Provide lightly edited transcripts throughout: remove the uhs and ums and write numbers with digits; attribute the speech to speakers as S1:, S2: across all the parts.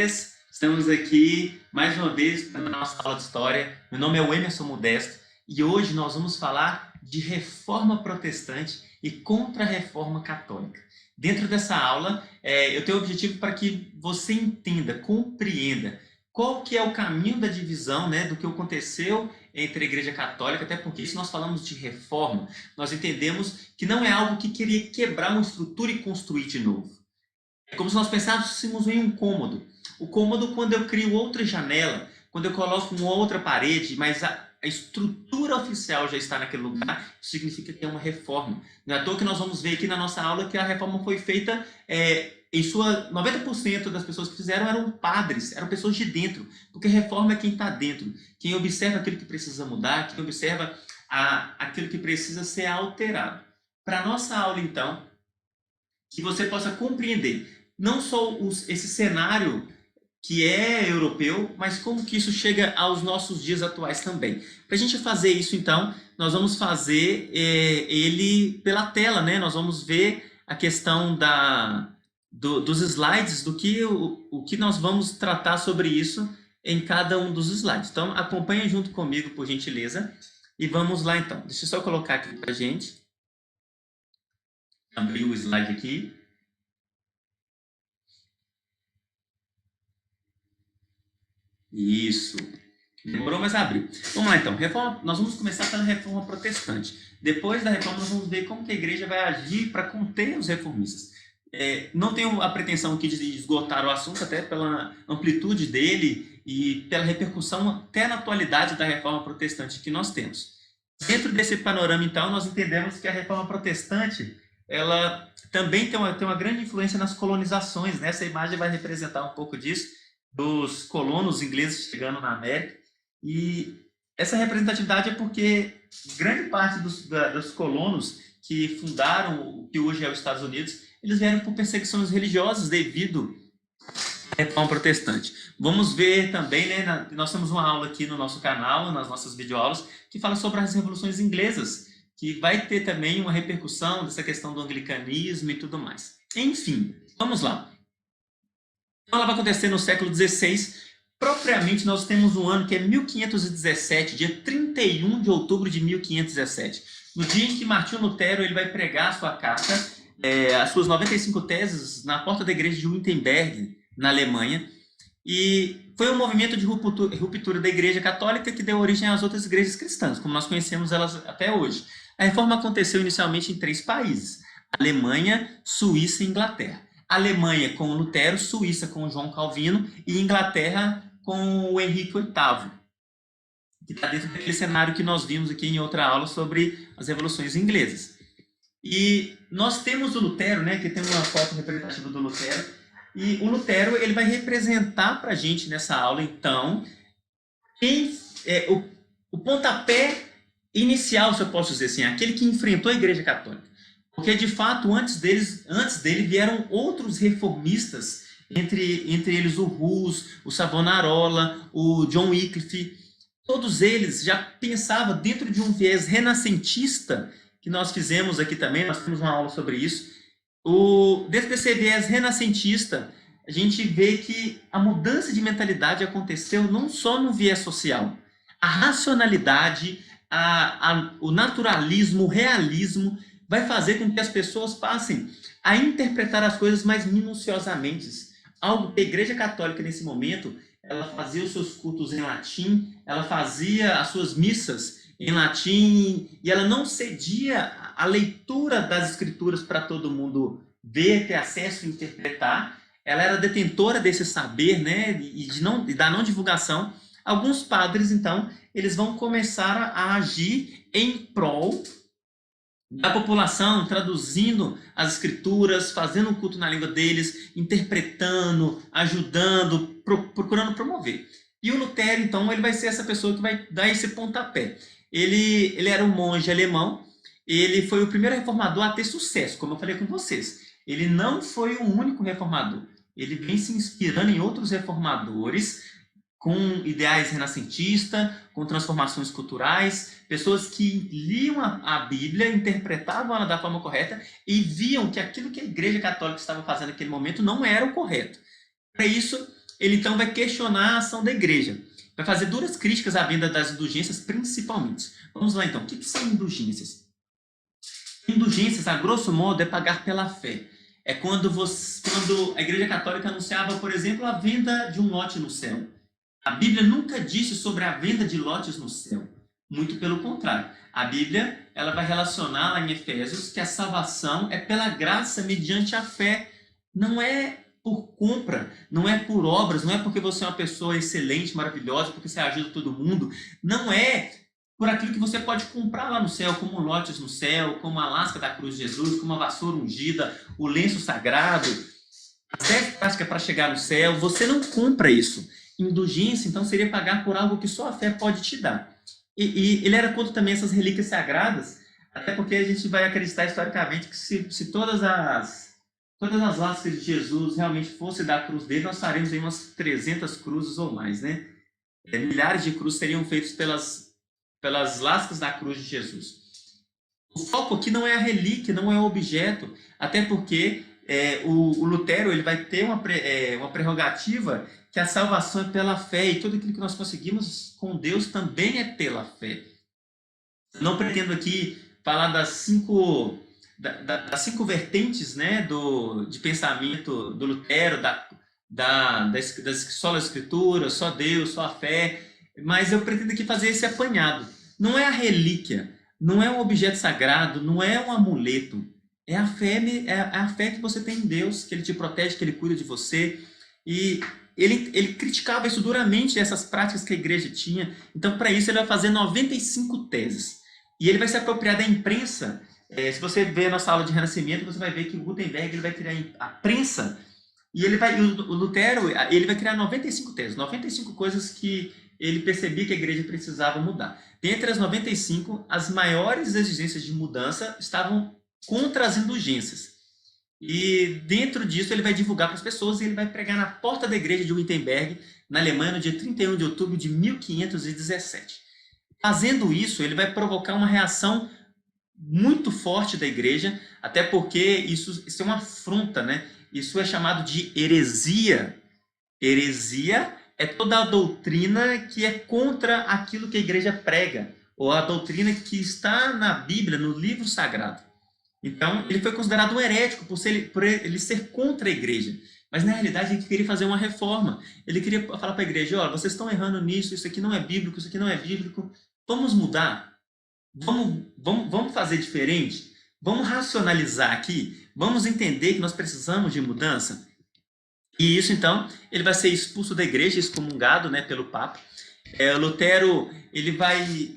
S1: vocês? Estamos aqui mais uma vez na nossa aula de História. Meu nome é Emerson Modesto e hoje nós vamos falar de Reforma Protestante e Contra-Reforma Católica. Dentro dessa aula, eu tenho o objetivo para que você entenda, compreenda qual que é o caminho da divisão, né, do que aconteceu entre a Igreja Católica, até porque se nós falamos de reforma, nós entendemos que não é algo que queria quebrar uma estrutura e construir de novo. É como se nós pensássemos em um cômodo. O cômodo, quando eu crio outra janela, quando eu coloco uma outra parede, mas a estrutura oficial já está naquele lugar, isso significa que é uma reforma. Não é à toa que nós vamos ver aqui na nossa aula que a reforma foi feita, em sua 90% das pessoas que fizeram eram padres, eram pessoas de dentro, porque reforma é quem está dentro, quem observa aquilo que precisa mudar, quem observa aquilo que precisa ser alterado. Para a nossa aula, então, que você possa compreender não só esse cenário que é europeu, mas como que isso chega aos nossos dias atuais também. Para a gente fazer isso, então, nós vamos fazer ele pela tela, né? Nós vamos ver a questão dos slides, o que nós vamos tratar sobre isso em cada um dos slides. Então, acompanhe junto comigo, por gentileza, e vamos lá, então. Deixa eu só colocar aqui para a gente. Abrir o slide aqui. Isso. Demorou, mas abriu. Vamos lá, então. Nós vamos começar pela reforma protestante. Depois da reforma, nós vamos ver como que a igreja vai agir para conter os reformistas. Não tenho a pretensão aqui de esgotar o assunto, até pela amplitude dele e pela repercussão até na atualidade da reforma protestante que nós temos. Dentro desse panorama, então, nós entendemos que a reforma protestante ela também tem uma grande influência nas colonizações, né? Essa imagem vai representar um pouco disso, dos colonos ingleses chegando na América. E essa representatividade é porque grande parte dos colonos que fundaram o que hoje é os Estados Unidos, eles vieram por perseguições religiosas devido à reforma protestante. Vamos ver também, né, nós temos uma aula aqui no nosso canal, nas nossas videoaulas, que fala sobre as revoluções inglesas, que vai ter também uma repercussão dessa questão do anglicanismo e tudo mais. Enfim, vamos lá. Então, ela vai acontecer no século XVI. Propriamente, nós temos um ano que é 1517, dia 31 de outubro de 1517. No dia em que Martinho Lutero ele vai pregar a sua carta, as suas 95 teses, na porta da igreja de Wittenberg, na Alemanha. E foi um movimento de ruptura da igreja católica que deu origem às outras igrejas cristãs, como nós conhecemos elas até hoje. A reforma aconteceu inicialmente em 3 países: Alemanha, Suíça e Inglaterra. Alemanha com Lutero, Suíça com João Calvino e Inglaterra com o Henrique VIII, que está dentro daquele cenário que nós vimos aqui em outra aula sobre as revoluções inglesas. E nós temos o Lutero, né, que tem uma foto representativa do Lutero, e o Lutero ele vai representar para a gente nessa aula, então, o pontapé inicial, se eu posso dizer assim, aquele que enfrentou a Igreja Católica. Porque, de fato, antes dele vieram outros reformistas, entre eles o Hus, o Savonarola, o John Wycliffe. Todos eles já pensavam dentro de um viés renascentista, que nós fizemos aqui também, nós temos uma aula sobre isso. Dentro desse viés renascentista, a gente vê que a mudança de mentalidade aconteceu não só no viés social. A racionalidade, o naturalismo, o realismo, vai fazer com que as pessoas passem a interpretar as coisas mais minuciosamente. Algo que a Igreja Católica, nesse momento, ela fazia os seus cultos em latim, ela fazia as suas missas em latim, e ela não cedia a leitura das escrituras para todo mundo ver, ter acesso e interpretar. Ela era detentora desse saber, né, e da não divulgação. Alguns padres, então, eles vão começar a agir em prol da população, traduzindo as escrituras, fazendo um culto na língua deles, interpretando, ajudando, procurando promover. E o Lutero, então, ele vai ser essa pessoa que vai dar esse pontapé. Ele era um monge alemão, ele foi o primeiro reformador a ter sucesso, como eu falei com vocês. Ele não foi o único reformador. Ele vem se inspirando em outros reformadores, com ideais renascentistas, com transformações culturais, pessoas que liam a Bíblia, interpretavam ela da forma correta e viam que aquilo que a Igreja Católica estava fazendo naquele momento não era o correto. Para isso, ele então vai questionar a ação da igreja. Vai fazer duras críticas à venda das indulgências, principalmente. Vamos lá, então. O que são indulgências? Indulgências, a grosso modo, é pagar pela fé. É quando a Igreja Católica anunciava, por exemplo, a venda de um lote no céu. A Bíblia nunca disse sobre a venda de lotes no céu. Muito pelo contrário. A Bíblia ela vai relacionar lá em Efésios que a salvação é pela graça mediante a fé. Não é por compra, não é por obras, não é porque você é uma pessoa excelente, maravilhosa, porque você ajuda todo mundo. Não é por aquilo que você pode comprar lá no céu, como lotes no céu, como a lasca da cruz de Jesus, como a vassoura ungida, o lenço sagrado, a 10 práticas para chegar no céu. Você não compra isso. Indulgência, então, seria pagar por algo que só a fé pode te dar. E ele era contra também essas relíquias sagradas, até porque a gente vai acreditar historicamente que se todas as lascas de Jesus realmente fossem da cruz dele, nós faremos aí umas 300 cruzes ou mais, né? Milhares de cruzes seriam feitas pelas lascas da cruz de Jesus. O foco aqui não é a relíquia, não é o objeto, até porque o Lutero ele vai ter uma prerrogativa que a salvação é pela fé, e tudo aquilo que nós conseguimos com Deus também é pela fé. Não pretendo aqui falar das cinco vertentes, né, de pensamento do Lutero, das solas escrituras, só Deus, só a fé, mas eu pretendo aqui fazer esse apanhado. Não é a relíquia, não é um objeto sagrado, não é um amuleto, é a fé que você tem em Deus, que Ele te protege, que Ele cuida de você. E ele criticava isso duramente, essas práticas que a igreja tinha. Então, para isso, ele vai fazer 95 teses. E ele vai se apropriar da imprensa. Se você ver a nossa aula de Renascimento, você vai ver que o Gutenberg ele vai criar a prensa. E o Lutero ele vai criar 95 teses, 95 coisas que ele percebia que a igreja precisava mudar. Dentre as 95, as maiores exigências de mudança estavam contra as indulgências. E dentro disso ele vai divulgar para as pessoas e ele vai pregar na porta da igreja de Wittenberg, na Alemanha, no dia 31 de outubro de 1517. Fazendo isso, ele vai provocar uma reação muito forte da igreja, até porque isso é uma afronta, né? Isso é chamado de heresia. Heresia é toda a doutrina que é contra aquilo que a igreja prega, ou a doutrina que está na Bíblia, no livro sagrado. Então, ele foi considerado um herético por ele ser contra a igreja. Mas, na realidade, ele queria fazer uma reforma. Ele queria falar para a igreja, olha, vocês estão errando nisso, isso aqui não é bíblico, isso aqui não é bíblico. Vamos mudar? Vamos fazer diferente? Vamos racionalizar aqui? Vamos entender que nós precisamos de mudança? E isso, então, ele vai ser expulso da igreja, excomungado, né, pelo Papa. Lutero, ele vai...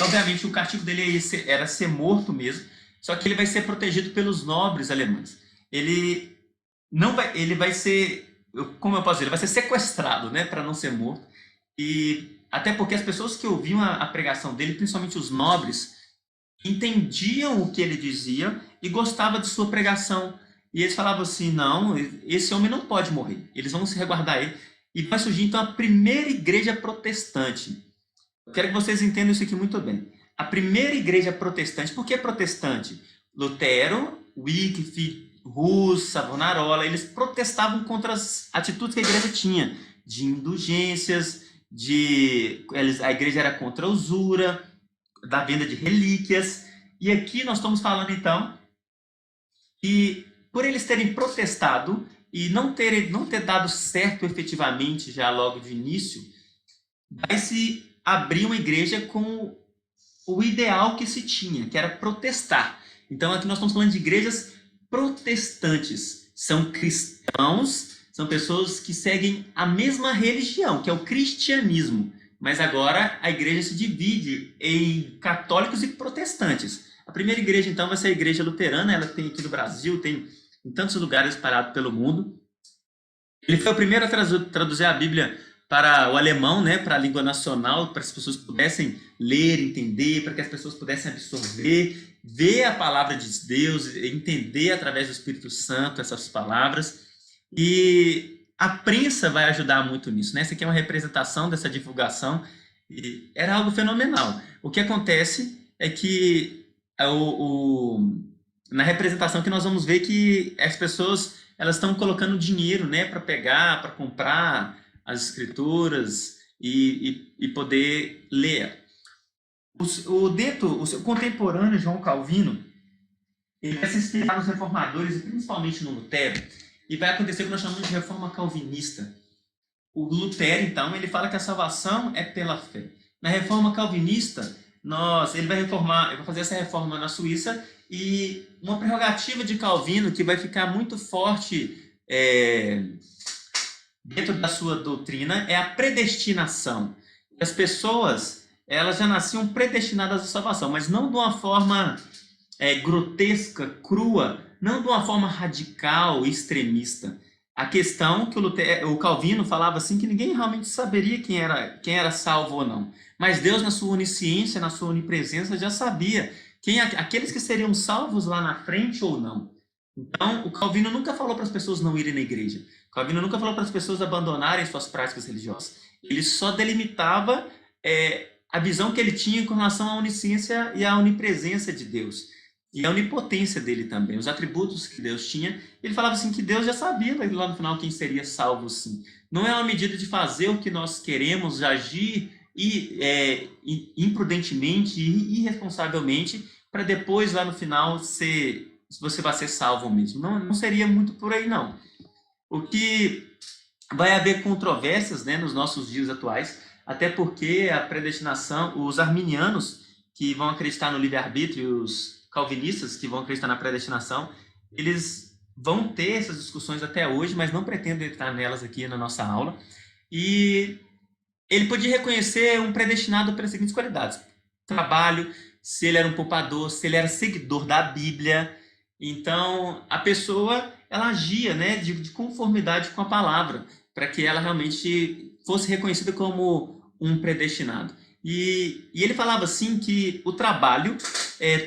S1: obviamente, o castigo dele era ser morto mesmo, só que ele vai ser protegido pelos nobres alemães. Ele vai ser, como eu posso dizer, ele vai ser sequestrado, né, para não ser morto. E até porque as pessoas que ouviam a pregação dele, principalmente os nobres, entendiam o que ele dizia e gostavam de sua pregação. E eles falavam assim, não, esse homem não pode morrer. Eles vão se resguardar ele. E vai surgir, então, a primeira igreja protestante. Eu quero que vocês entendam isso aqui muito bem. A primeira igreja protestante, por que protestante? Lutero, Wycliffe, Hus, Savonarola, eles protestavam contra as atitudes que a igreja tinha, de indulgências, a igreja era contra a usura, da venda de relíquias. E aqui nós estamos falando, então, que por eles terem protestado e não ter dado certo efetivamente já logo de início, vai se abrir uma igreja com o ideal que se tinha, que era protestar. Então, aqui nós estamos falando de igrejas protestantes. São cristãos, são pessoas que seguem a mesma religião, que é o cristianismo. Mas agora a igreja se divide em católicos e protestantes. A primeira igreja, então, vai ser a igreja luterana. Ela tem aqui no Brasil, tem em tantos lugares espalhados pelo mundo. Ele foi o primeiro a traduzir a Bíblia para o alemão, né, para a língua nacional, para que as pessoas pudessem ler, entender, para que as pessoas pudessem absorver, ver a palavra de Deus, entender através do Espírito Santo essas palavras. E a prensa vai ajudar muito nisso, né? Essa aqui é uma representação dessa divulgação. E era algo fenomenal. O que acontece é que na representação que nós vamos ver que as pessoas elas estão colocando dinheiro, né, para pegar, para comprar as escrituras e poder ler. O seu contemporâneo, João Calvino, ele vai se inspirar nos reformadores, e principalmente no Lutero, e vai acontecer o que nós chamamos de reforma calvinista. O Lutero, então, ele fala que a salvação é pela fé. Na reforma calvinista, ele vai fazer essa reforma na Suíça, e uma prerrogativa de Calvino que vai ficar muito forte dentro da sua doutrina é a predestinação. As pessoas, elas já nasciam predestinadas à salvação, mas não de uma forma grotesca, crua, não de uma forma radical, extremista. A questão que o Calvino falava assim, que ninguém realmente saberia quem era salvo ou não. Mas Deus, na sua onisciência, na sua onipresença, já sabia aqueles que seriam salvos lá na frente ou não. Então, o Calvino nunca falou para as pessoas não irem na igreja. O Calvino nunca falou para as pessoas abandonarem suas práticas religiosas. Ele só delimitava a visão que ele tinha com relação à onisciência e à onipresença de Deus. E a onipotência dele também, os atributos que Deus tinha. Ele falava assim que Deus já sabia lá no final quem seria salvo, sim. Não é uma medida de fazer o que nós queremos, de agir imprudentemente e irresponsavelmente, para depois, lá no final, você vai ser salvo mesmo. Não seria muito por aí, não. O que vai haver controvérsias, né, nos nossos dias atuais, até porque a predestinação, os arminianos, que vão acreditar no livre-arbítrio, os calvinistas, que vão acreditar na predestinação, eles vão ter essas discussões até hoje, mas não pretendo entrar nelas aqui na nossa aula. E ele podia reconhecer um predestinado pelas seguintes qualidades: trabalho, se ele era um poupador, se ele era seguidor da Bíblia. Então, a pessoa, ela agia, né, de conformidade com a palavra, para que ela realmente fosse reconhecida como um predestinado. E ele falava assim que o trabalho,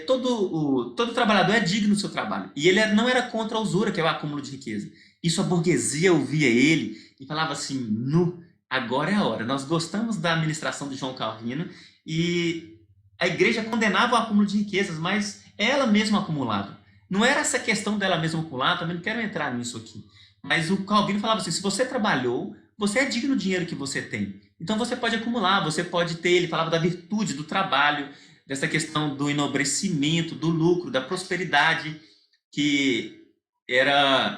S1: todo trabalhador é digno do seu trabalho. E ele não era contra a usura, que é o acúmulo de riqueza. Isso a burguesia ouvia ele e falava assim: agora é a hora. Nós gostamos da administração de João Calvino, e a igreja condenava o acúmulo de riquezas, mas ela mesma acumulava. Não era essa questão dela mesma acumular, também não quero entrar nisso aqui. Mas o Calvino falava assim: se você trabalhou, você é digno do dinheiro que você tem. Então você pode acumular, você pode ter. Ele falava da virtude do trabalho, dessa questão do enobrecimento, do lucro, da prosperidade, que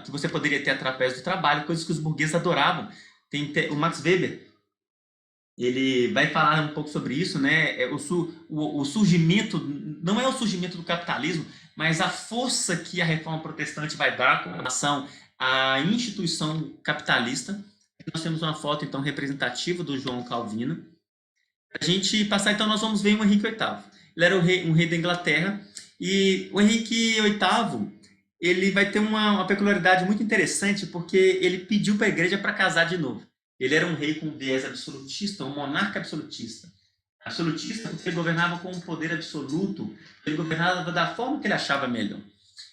S1: você poderia ter através do trabalho, coisas que os burgueses adoravam. O Max Weber, ele vai falar um pouco sobre isso, né? O surgimento, não é o surgimento do capitalismo, mas a força que a reforma protestante vai dar com relação à instituição capitalista. Nós temos uma foto, então, representativa do João Calvino. A gente passar, então, nós vamos ver o Henrique VIII. Ele era um rei da Inglaterra, e o Henrique VIII, ele vai ter uma peculiaridade muito interessante, porque ele pediu para a igreja para casar de novo. Ele era um rei com viés absolutista, um monarca absolutista. Absolutista porque ele governava com um poder absoluto, ele governava da forma que ele achava melhor.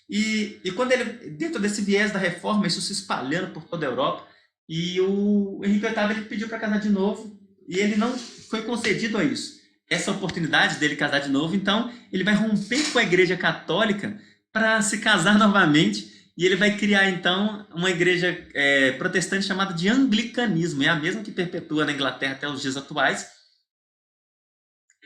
S1: E quando ele, dentro desse viés da reforma, isso se espalhando por toda a Europa, e o Henrique VIII ele pediu para casar de novo, e ele não foi concedido a isso. Essa oportunidade dele casar de novo, então ele vai romper com a igreja católica para se casar novamente, e ele vai criar então uma igreja protestante chamada de anglicanismo, é a mesma que perpetua na Inglaterra até os dias atuais.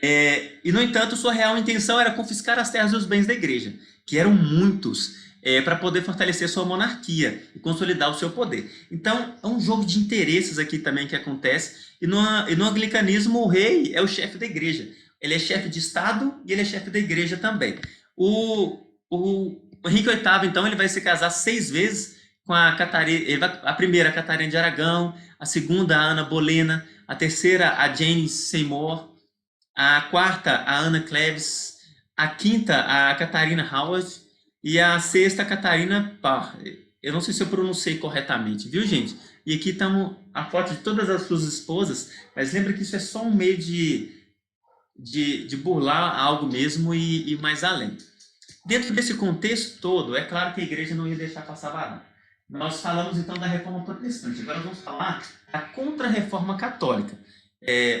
S1: E no entanto, sua real intenção era confiscar as terras e os bens da igreja, que eram muitos, para poder fortalecer sua monarquia e consolidar o seu poder. Então, é um jogo de interesses aqui também que acontece, e no anglicanismo o rei é o chefe da igreja. Ele é chefe de Estado e ele é chefe da igreja também. O Henrique VIII, então, ele vai se casar 6 vezes com a Catarina. A primeira, a Catarina de Aragão, a segunda, a Ana Bolena, a terceira, a Jane Seymour, a quarta, a Ana Cleves, a quinta, a Catarina Howard, e a sexta, a Catarina Parr. Eu não sei se eu pronunciei corretamente, viu, gente? E aqui estamos a foto de todas as suas esposas, mas lembra que isso é só um meio de burlar algo mesmo e ir mais além. Dentro desse contexto todo, é claro que a igreja não ia deixar passar barato. Nós falamos então da reforma protestante, agora vamos falar da contra-reforma católica,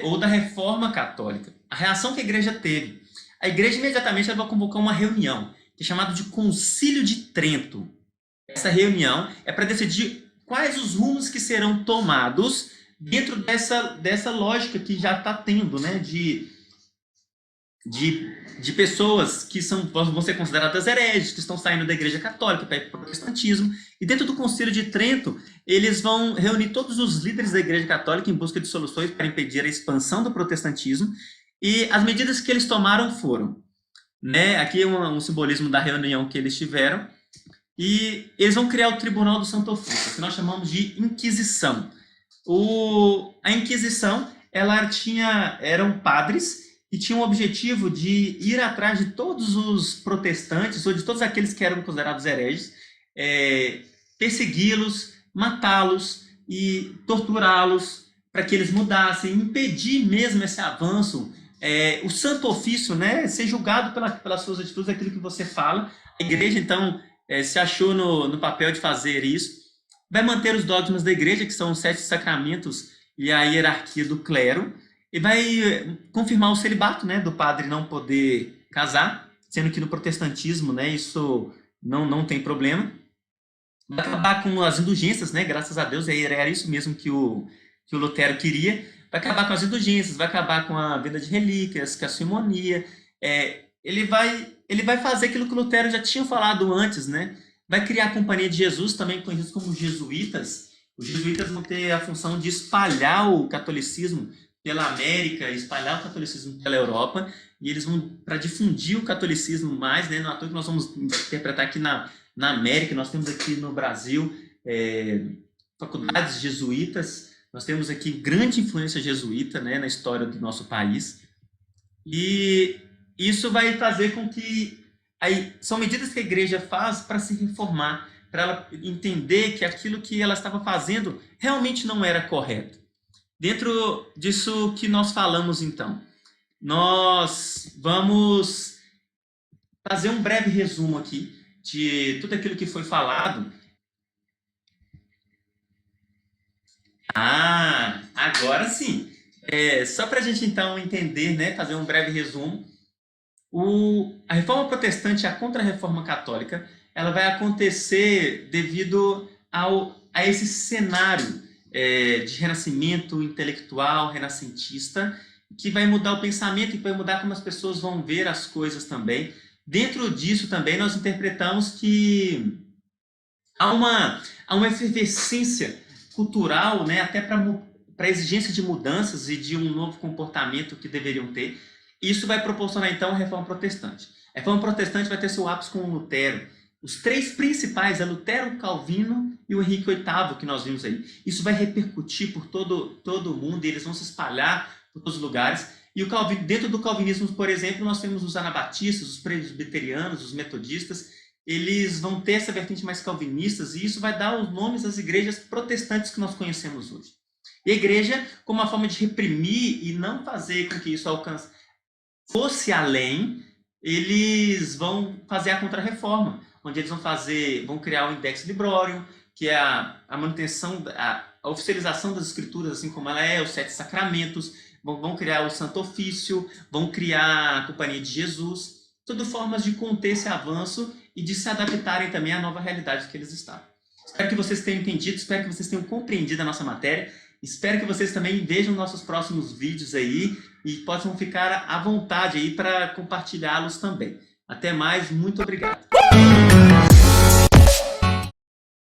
S1: ou da reforma católica. A reação que a igreja teve. A igreja imediatamente vai convocar uma reunião, que é chamada de Concílio de Trento. Essa reunião é para decidir quais os rumos que serão tomados dentro dessa lógica que já está tendo, né, de pessoas que vão ser consideradas hereges, que estão saindo da Igreja Católica para ir para o protestantismo. E dentro do Concílio de Trento, eles vão reunir todos os líderes da Igreja Católica em busca de soluções para impedir a expansão do protestantismo. E as medidas que eles tomaram foram, né, aqui é um simbolismo da reunião que eles tiveram, e eles vão criar o Tribunal do Santo Ofício, que nós chamamos de Inquisição. A Inquisição, eram padres e tinha o objetivo de ir atrás de todos os protestantes, ou de todos aqueles que eram considerados hereges, persegui-los, matá-los e torturá-los para que eles mudassem, impedir mesmo esse avanço. O Santo Ofício, né, ser julgado pelas suas atitudes, aquilo que você fala. A igreja, então, se achou no papel de fazer isso. Vai manter os dogmas da igreja, que são os 7 sacramentos e a hierarquia do clero, e vai confirmar o celibato, né, do padre não poder casar, sendo que no protestantismo, né, isso não tem problema. Vai acabar com as indulgências, né, graças a Deus, era isso mesmo que o Lutero queria. Vai acabar com as indulgências, vai acabar com a venda de relíquias, com a simonia. Ele vai fazer aquilo que o Lutero já tinha falado antes, né? Vai criar a Companhia de Jesus, também conhecidos como jesuítas. Os jesuítas vão ter a função de espalhar o catolicismo pela América, espalhar o catolicismo pela Europa, e eles vão para difundir o catolicismo mais, né? Não é à toa que nós vamos interpretar aqui na América, nós temos aqui no Brasil faculdades jesuítas, nós temos aqui grande influência jesuíta, né, na história do nosso país, e isso vai fazer com que são medidas que a igreja faz para se reformar, para ela entender que aquilo que ela estava fazendo realmente não era correto. Dentro disso que nós falamos, então, nós vamos fazer um breve resumo aqui de tudo aquilo que foi falado. Agora sim. Só para a gente, então, entender, né, fazer um breve resumo, a reforma protestante e a contra-reforma católica, ela vai acontecer devido a esse cenário de renascimento intelectual, renascentista, que vai mudar o pensamento e vai mudar como as pessoas vão ver as coisas também. Dentro disso também nós interpretamos que há uma efervescência cultural, né, até para a exigência de mudanças e de um novo comportamento que deveriam ter. Isso vai proporcionar, então, a reforma protestante. A reforma protestante vai ter seu ápice com o Lutero. Os 3 principais é Lutero, Calvino e o Henrique VIII, que nós vimos aí. Isso vai repercutir por todo o mundo, e eles vão se espalhar por todos os lugares. E dentro do calvinismo, por exemplo, nós temos os anabatistas, os presbiterianos, os metodistas. Eles vão ter essa vertente mais calvinistas, e isso vai dar os nomes às igrejas protestantes que nós conhecemos hoje. E a igreja, como uma forma de reprimir e não fazer com que isso fosse além, eles vão fazer a contra-reforma, onde eles vão criar o Index Librorum, que é a manutenção, a oficialização das escrituras, assim como ela é, os 7 sacramentos, vão criar o Santo Ofício, vão criar a Companhia de Jesus, tudo formas de conter esse avanço e de se adaptarem também à nova realidade que eles estavam. Espero que vocês tenham entendido, espero que vocês tenham compreendido a nossa matéria, espero que vocês também vejam nossos próximos vídeos aí e possam ficar à vontade aí para compartilhá-los também. Até mais, muito obrigado.